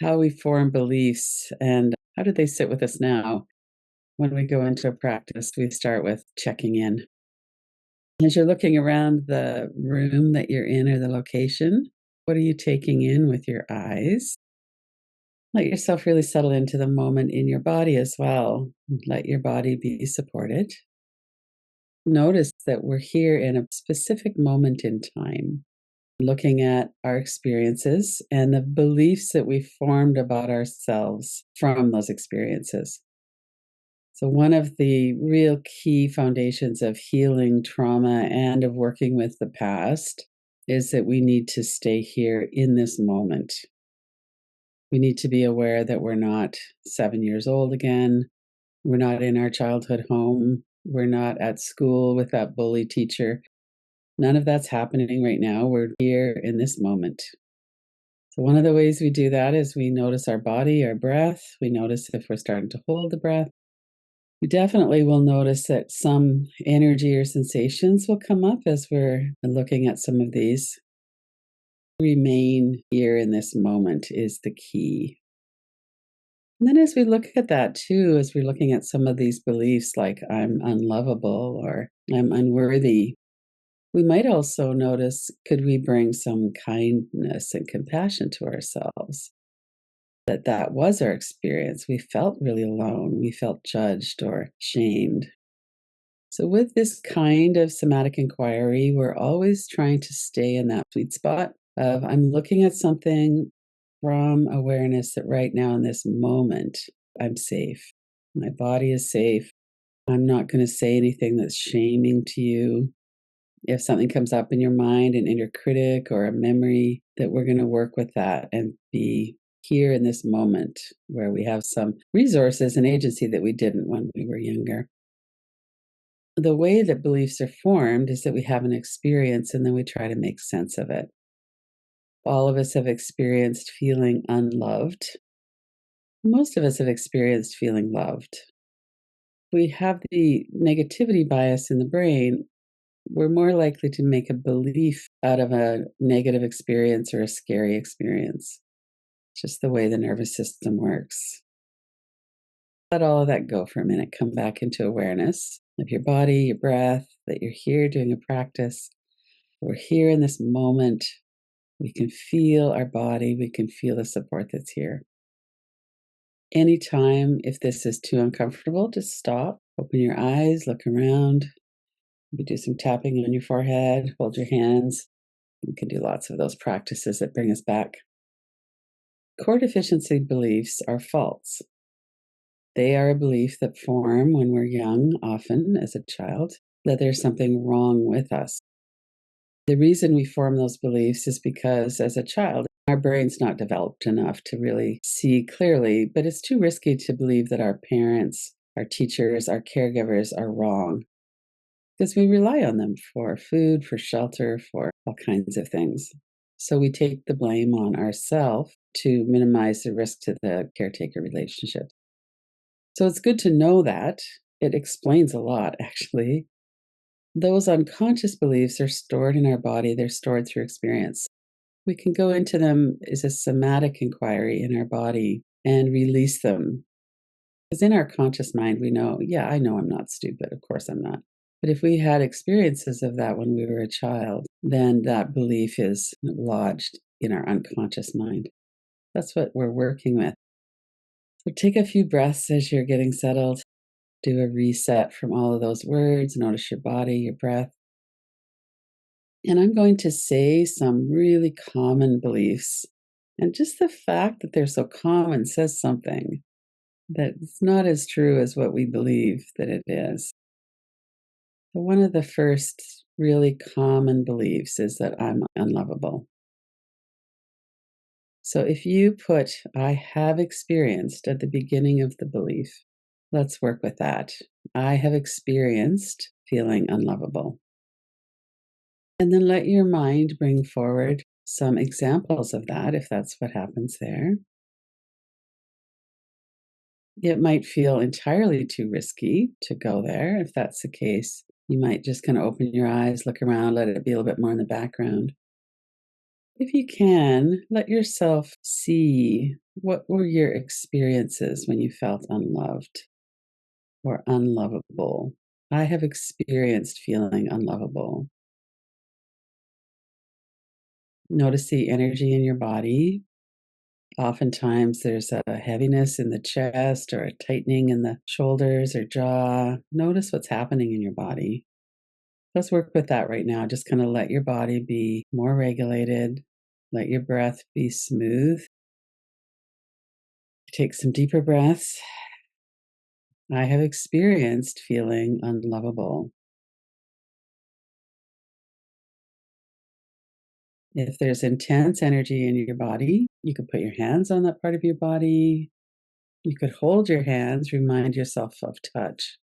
how we form beliefs and how do they sit with us now. When we go into a practice, we start with checking in. As you're looking around the room that you're in or the location, what are you taking in with your eyes? Let yourself really settle into the moment in your body as well. Let your body be supported. Notice that we're here in a specific moment in time, looking at our experiences and the beliefs that we formed about ourselves from those experiences. So, one of the real key foundations of healing trauma and of working with the past is that we need to stay here in this moment. We need to be aware that we're not 7 years old again. We're not in our childhood home. We're not at school with that bully teacher. None of that's happening right now. We're here in this moment. So, one of the ways we do that is we notice our body, our breath. We notice if we're starting to hold the breath. You definitely will notice that some energy or sensations will come up as we're looking at some of these. Remain here in this moment is the key. And then, as we look at that too, as we're looking at some of these beliefs like I'm unlovable or I'm unworthy, we might also notice could we bring some kindness and compassion to ourselves? That was our experience. We felt really alone. We felt judged or shamed. So, with this kind of somatic inquiry, we're always trying to stay in that sweet spot of I'm looking at something from awareness that right now in this moment, I'm safe. My body is safe. I'm not going to say anything that's shaming to you. If something comes up in your mind, an inner critic or a memory, that we're going to work with that and be here in this moment where we have some resources and agency that we didn't when we were younger. The way that beliefs are formed is that we have an experience and then we try to make sense of it. All of us have experienced feeling unloved. Most of us have experienced feeling loved. We have the negativity bias in the brain. We're more likely to make a belief out of a negative experience or a scary experience. Just the way the nervous system works. Let all of that go for a minute. Come back into awareness of your body, your breath, that you're here doing a practice. We're here in this moment. We can feel our body. We can feel the support that's here. Anytime, if this is too uncomfortable, just stop, open your eyes, look around. You do some tapping on your forehead, hold your hands. You can do lots of those practices that bring us back. Core deficiency beliefs are false. They are a belief that form when we're young, often as a child, that there's something wrong with us. The reason we form those beliefs is because as a child, our brain's not developed enough to really see clearly, but it's too risky to believe that our parents, our teachers, our caregivers are wrong because we rely on them for food, for shelter, for all kinds of things. So we take the blame on ourselves to minimize the risk to the caretaker relationship. So it's good to know that. It explains a lot, actually. Those unconscious beliefs are stored in our body, they're stored through experience. We can go into them as a somatic inquiry in our body and release them. Because in our conscious mind, we know, yeah, I know I'm not stupid. Of course I'm not. But if we had experiences of that when we were a child, then that belief is lodged in our unconscious mind. That's what we're working with. So take a few breaths as you're getting settled. Do a reset from all of those words. Notice your body, your breath. And I'm going to say some really common beliefs. And just the fact that they're so common says something that it's not as true as what we believe that it is. So one of the first really common beliefs is that I'm unlovable. So if you put I have experienced at the beginning of the belief, let's work with that. I have experienced feeling unlovable. And then let your mind bring forward some examples of that if that's what happens there. It might feel entirely too risky to go there. If that's the case, you might just kind of open your eyes, look around, let it be a little bit more in the background. If you can, let yourself see What were your experiences when you felt unloved or unlovable? I have experienced feeling unlovable. Notice the energy in your body. Oftentimes, there's a heaviness in the chest or a tightening in the shoulders or jaw. Notice what's happening in your body. Let's work with that right now. Just kind of let your body be more regulated. Let your breath be smooth. Take some deeper breaths. I have experienced feeling unlovable. If there's intense energy in your body, you could put your hands on that part of your body. You could hold your hands, remind yourself of touch.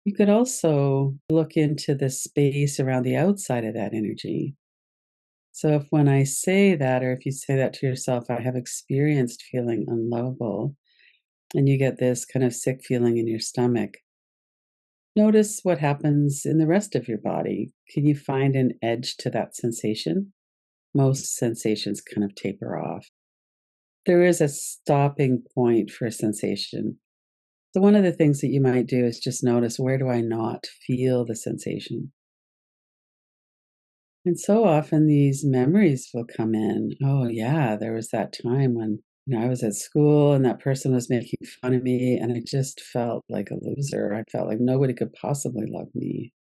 You could also look into the space around the outside of that energy. So, if when I say that, or if you say that to yourself, I have experienced feeling unlovable, and you get this kind of sick feeling in your stomach, notice what happens in the rest of your body. Can you find an edge to that sensation? Most sensations kind of taper off. There is a stopping point for a sensation. So, one of the things that you might do is just notice, where do I not feel the sensation? And so often these memories will come in. Oh, yeah, there was that time when I was at school and that person was making fun of me, and I just felt like a loser. I felt like nobody could possibly love me.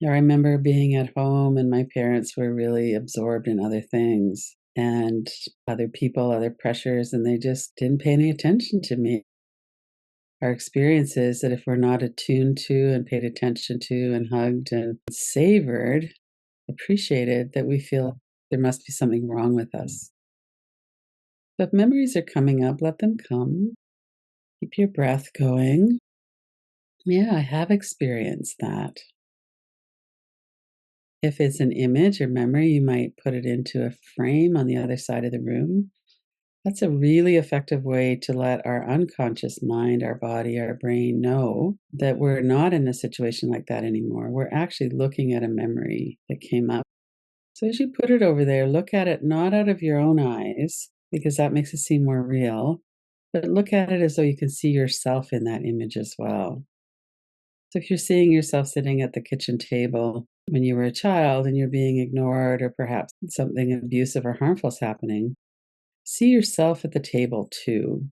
I remember being at home and my parents were really absorbed in other things and other people, other pressures, and they just didn't pay any attention to me. Our experience is that if we're not attuned to and paid attention to and hugged and savored, appreciated, that we feel there must be something wrong with us. So if memories are coming up, let them come. Keep your breath going. Yeah, I have experienced that. If it's an image or memory, you might put it into a frame on the other side of the room. That's a really effective way to let our unconscious mind, our body, our brain know that we're not in a situation like that anymore. We're actually looking at a memory that came up. So as you put it over there, look at it not out of your own eyes, because that makes it seem more real, but look at it as though you can see yourself in that image as well. So if you're seeing yourself sitting at the kitchen table when you were a child and you're being ignored, or perhaps something abusive or harmful is happening, see yourself at the table too.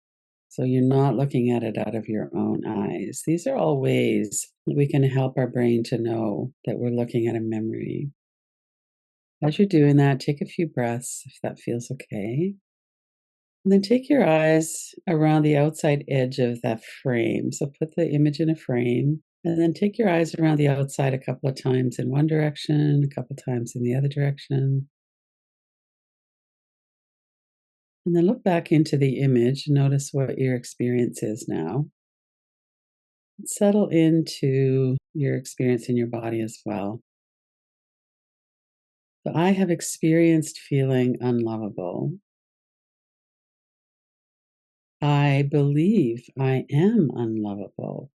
So you're not looking at it out of your own eyes. These are all ways that we can help our brain to know that we're looking at a memory. As you're doing that, take a few breaths if that feels okay. And then take your eyes around the outside edge of that frame. So put the image in a frame and then take your eyes around the outside a couple of times in one direction, a couple of times in the other direction. And then look back into the image. Notice what your experience is now. Settle into your experience in your body as well. So I have experienced feeling unlovable. I believe I am unlovable.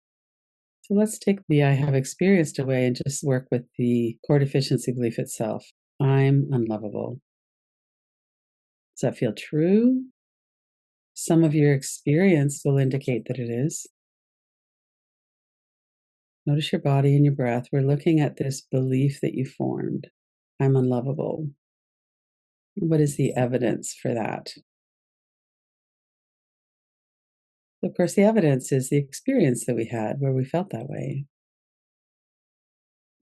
So let's take the I have experienced away and just work with the core deficiency belief itself. I'm unlovable. Does that feel true? Some of your experience will indicate that it is. Notice your body and your breath. We're looking at this belief that you formed. I'm unlovable. What is the evidence for that? Of course, the evidence is the experience that we had where we felt that way.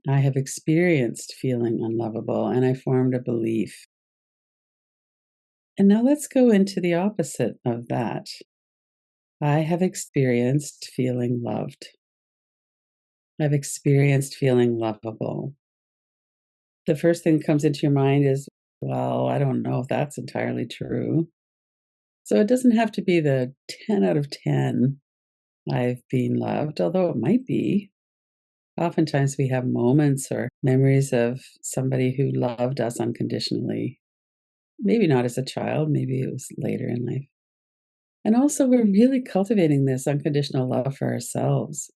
I have experienced feeling unlovable and I formed a belief. And now let's go into the opposite of that. I have experienced feeling loved. I've experienced feeling lovable. The first thing that comes into your mind is, well, I don't know if that's entirely true. So it doesn't have to be the 10 out of 10 I've been loved, although it might be. Oftentimes we have moments or memories of somebody who loved us unconditionally. Maybe not as a child, maybe it was later in life. And also, we're really cultivating this unconditional love for ourselves.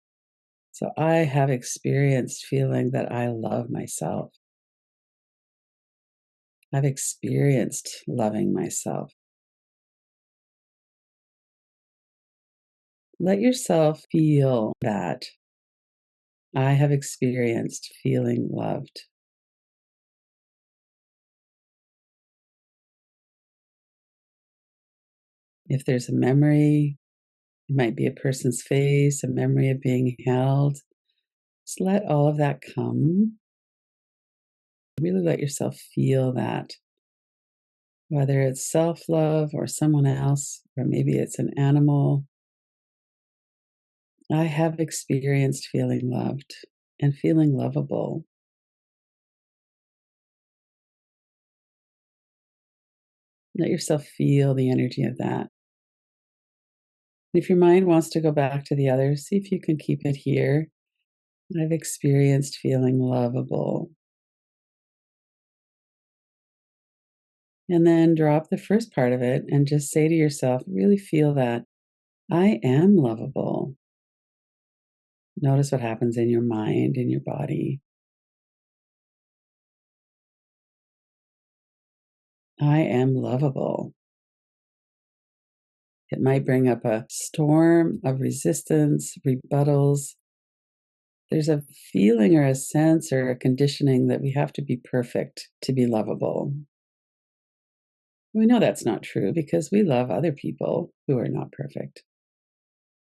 So I have experienced feeling that I love myself. I've experienced loving myself. Let yourself feel that. I have experienced feeling loved. If there's a memory, it might be a person's face, a memory of being held. Just let all of that come. Really let yourself feel that, whether it's self love or someone else, or maybe it's an animal. I have experienced feeling loved and feeling lovable. Let yourself feel the energy of that. If your mind wants to go back to the others, see if you can keep it here. I've experienced feeling lovable. And then drop the first part of it and just say to yourself, really feel that I am lovable. Notice what happens in your mind, in your body. I am lovable. It might bring up a storm of resistance, rebuttals. There's a feeling or a sense or a conditioning that we have to be perfect to be lovable. We know that's not true because we love other people who are not perfect.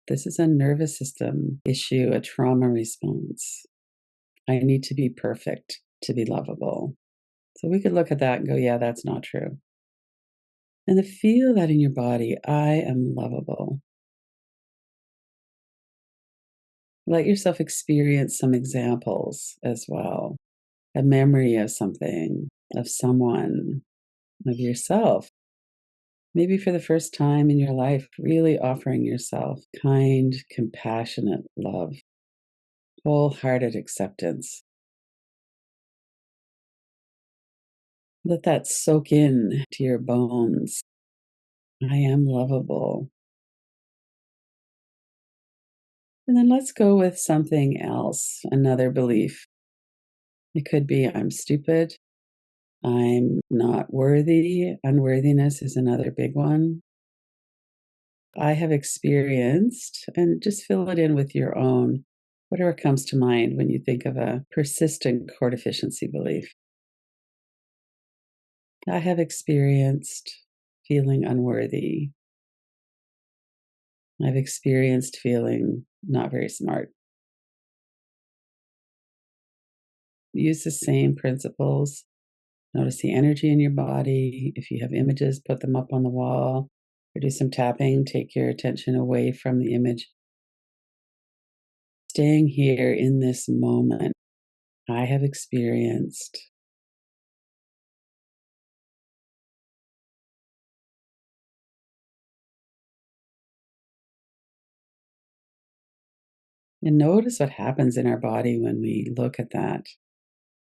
This is a nervous system issue, a trauma response. I need to be perfect to be lovable. So we could look at that and go, yeah, that's not true. And to feel that in your body, I am lovable. Let yourself experience some examples as well. A memory of something, of someone, of yourself. Maybe for the first time in your life, really offering yourself kind, compassionate love, wholehearted acceptance. Let that soak in to your bones. I am lovable. And then let's go with something else, another belief. It could be I'm stupid, I'm not worthy. Unworthiness is another big one. I have experienced, and just fill it in with your own, whatever comes to mind when you think of a persistent core deficiency belief. I have experienced feeling unworthy. I've experienced feeling not very smart. Use the same principles. Notice the energy in your body. If you have images, put them up on the wall or do some tapping. Take your attention away from the image. Staying here in this moment, I have experienced. And notice what happens in our body when we look at that.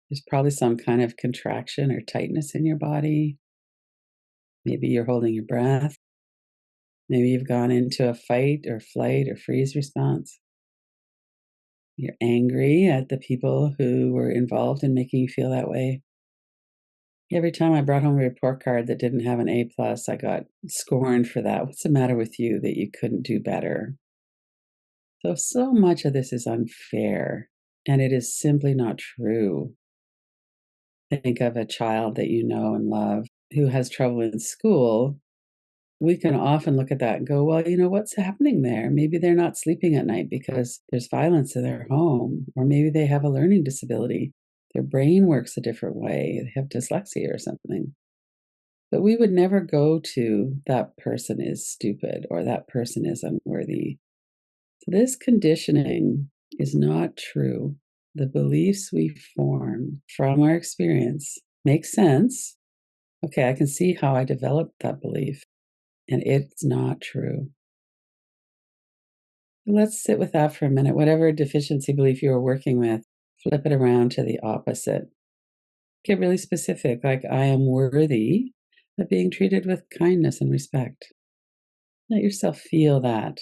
There's probably some kind of contraction or tightness in your body. Maybe you're holding your breath. Maybe you've gone into a fight or flight or freeze response. You're angry at the people who were involved in making you feel that way. Every time I brought home a report card that didn't have an A plus, I got scorned for that. What's the matter with you that you couldn't do better? So much of this is unfair, and it is simply not true. Think of a child that you know and love who has trouble in school. We can often look at that and go, well, what's happening there? Maybe they're not sleeping at night because there's violence in their home, or maybe they have a learning disability. Their brain works a different way. They have dyslexia or something. But we would never go to that person is stupid or that person is unworthy. So this conditioning is not true. The beliefs we form from our experience make sense. Okay, I can see how I developed that belief, and it's not true. Let's sit with that for a minute. Whatever deficiency belief you were working with, flip it around to the opposite. Get really specific, like I am worthy of being treated with kindness and respect. Let yourself feel that.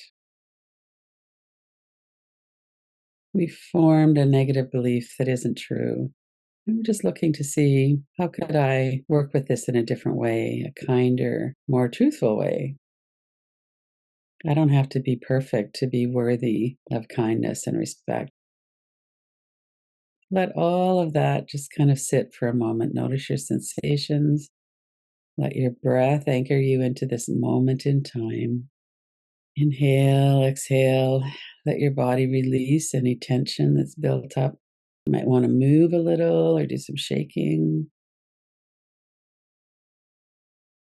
We formed a negative belief that isn't true. I'm just looking to see how could I work with this in a different way, a kinder, more truthful way. I don't have to be perfect to be worthy of kindness and respect. Let all of that just kind of sit for a moment. Notice your sensations. Let your breath anchor you into this moment in time. Inhale, exhale. Let your body release any tension that's built up. You might want to move a little or do some shaking.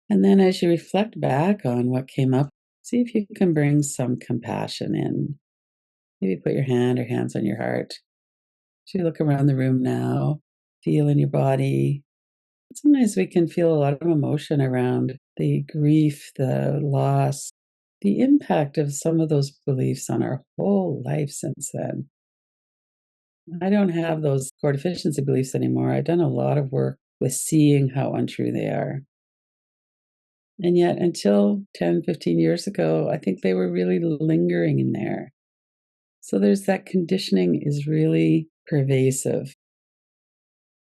And then as you reflect back on what came up, see if you can bring some compassion in. Maybe put your hand or hands on your heart. As you look around the room now, feel in your body. Sometimes we can feel a lot of emotion around the grief, the loss, the impact of some of those beliefs on our whole life since then. I don't have those core deficiency beliefs anymore. I've done a lot of work with seeing how untrue they are. And yet, until 10, 15 years ago, I think they were really lingering in there. So there's that conditioning is really pervasive.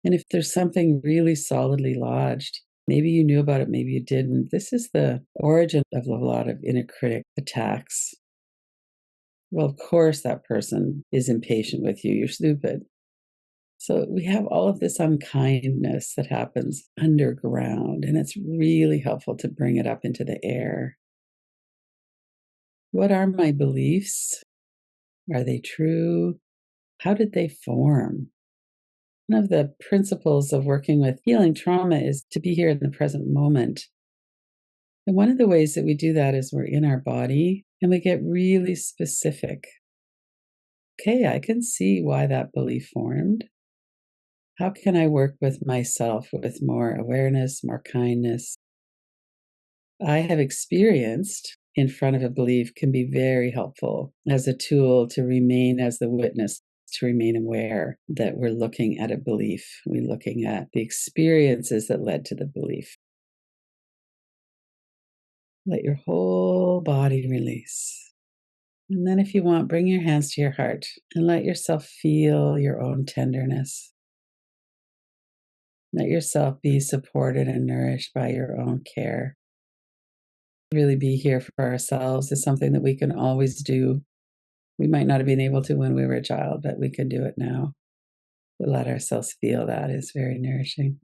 And if there's something really solidly lodged, maybe you knew about it, maybe you didn't. This is the origin of a lot of inner critic attacks. Well, of course, that person is impatient with you. You're stupid. So we have all of this unkindness that happens underground, and it's really helpful to bring it up into the air. What are my beliefs? Are they true? How did they form? One of the principles of working with healing trauma is to be here in the present moment. And one of the ways that we do that is we're in our body and we get really specific. Okay, I can see why that belief formed. How can I work with myself with more awareness, more kindness? I have experienced in front of a belief can be very helpful as a tool to remain as the witness, to remain aware that we're looking at a belief. We're looking at the experiences that led to the belief. Let your whole body release. And then, if you want, bring your hands to your heart and let yourself feel your own tenderness. Let yourself be supported and nourished by your own care. Really be here for ourselves is something that we can always do. We might not have been able to when we were a child, but we can do it now. To let ourselves feel that is very nourishing.